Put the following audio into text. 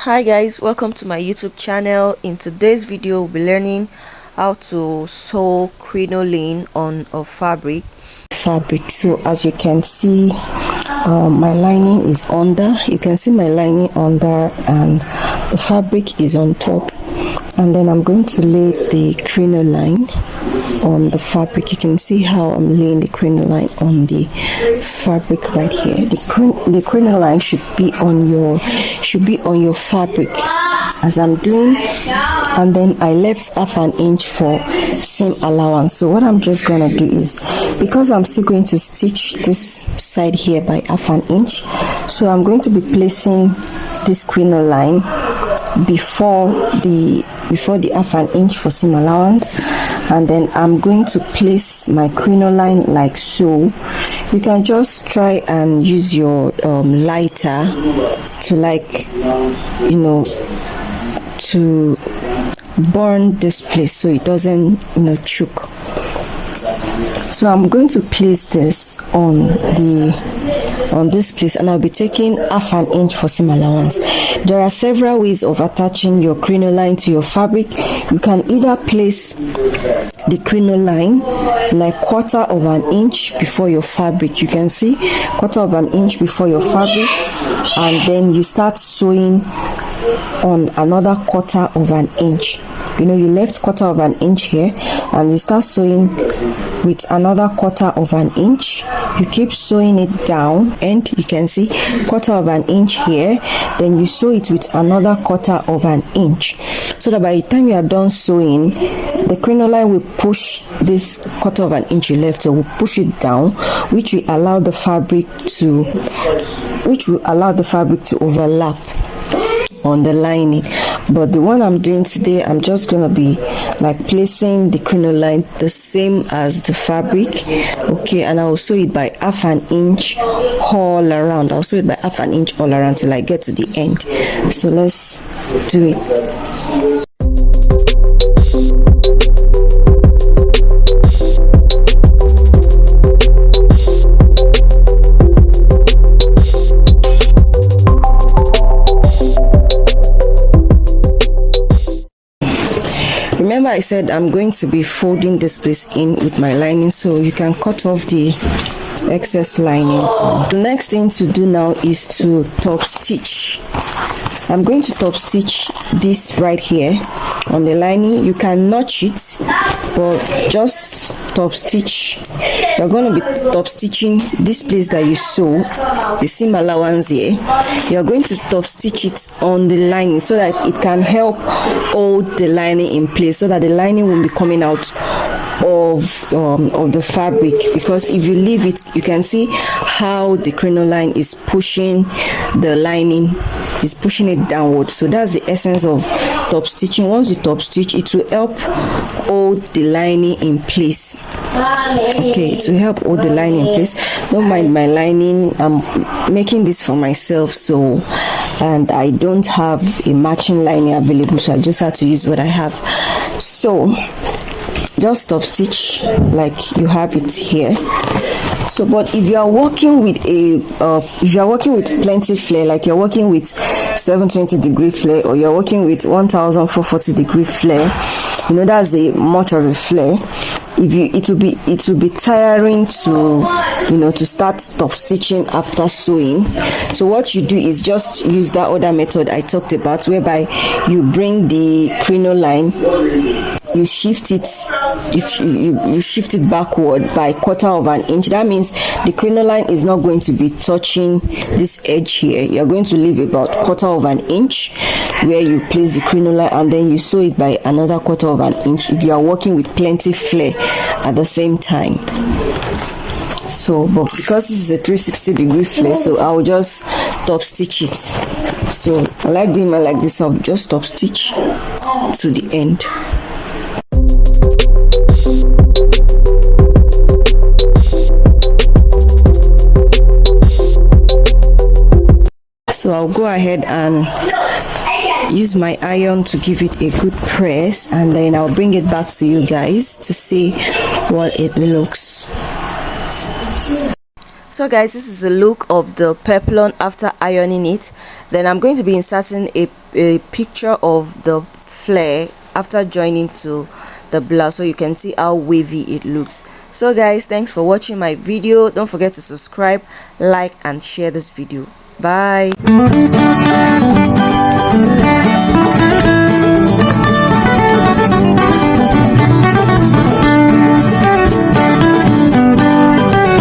Hi guys, welcome to my YouTube channel. In today's video we'll be learning how to sew crinoline on a fabric. So as you can see, my lining is under. You can see my lining under and the fabric is on top, and then I'm going to lay the crinoline on the fabric. You can see how I'm laying the crinoline on the fabric right here. The crinoline should be on your fabric as I'm doing, and then I left half an inch for seam allowance. So what I'm just gonna do is, because I'm still going to stitch this side here by half an inch, so I'm going to be placing this crinoline before the half an inch for seam allowance, and then I'm going to place my crinoline like so. You can just try and use your lighter to to burn this place so it doesn't choke. So I'm going to place this on this place, and I'll be taking half an inch for seam allowance. There are several ways of attaching your crinoline to your fabric. You can either place the crinoline like quarter of an inch before your fabric. You can see quarter of an inch before your fabric, and then you start sewing on another quarter of an inch. You left quarter of an inch here, and you start sewing with another quarter of an inch. You keep sewing it down, and you can see quarter of an inch here, then you sew it with another quarter of an inch, so that by the time you are done sewing, the crinoline will push this quarter of an inch you left, so will push it down, which will allow the fabric to overlap on the lining. But the one I'm doing today, I'm just gonna be like placing the crinoline the same as the fabric, okay, and I will sew it by half an inch all around. Till I get to the end. So let's do it. Remember, I said I'm going to be folding this place in with my lining, so you can cut off the excess lining. The next thing to do now is to top stitch. I'm going to top stitch this right here on the lining. You can notch it, but just top stitch. You're going to be top stitching this place that you sew the seam allowance here. You're going to top stitch it on the lining so that it can help hold the lining in place, so that the lining won't be coming out of the fabric. Because if you leave it, you can see how the crinoline is pushing the lining, is pushing it downward. So that's the essence of top stitching. Once you top stitch, it will help hold the lining in place. Okay, to help hold the lining in place. Don't mind my lining, I'm making this for myself, and I don't have a matching lining available, so I just had to use what I have. So just top stitch like you have it here. So, but if you are working with plenty flare, like you're working with 720 degree flare, or you're working with 1440 degree flare, that's a much of a flare. It will be tiring to start top stitching after sewing. So what you do is just use that other method I talked about, whereby you bring the crinoline, you shift it, you shift it backward by quarter of an inch. That means the crinoline is not going to be touching this edge here. You're going to leave about quarter of an inch where you place the crinoline, and then you sew it by another quarter of an inch if you are working with plenty flare at the same time. So, but because this is a 360 degree flare, so I'll just top stitch it. So I like doing it like this, so I'll just top stitch to the end. So I'll go ahead and use my iron to give it a good press, and then I'll bring it back to you guys to see what it looks. So guys, this is the look of the peplum after ironing it. Then I'm going to be inserting a picture of the flare after joining to the blouse, so you can see how wavy it looks. So guys, thanks for watching my video. Don't forget to subscribe, like and share this video. Bye.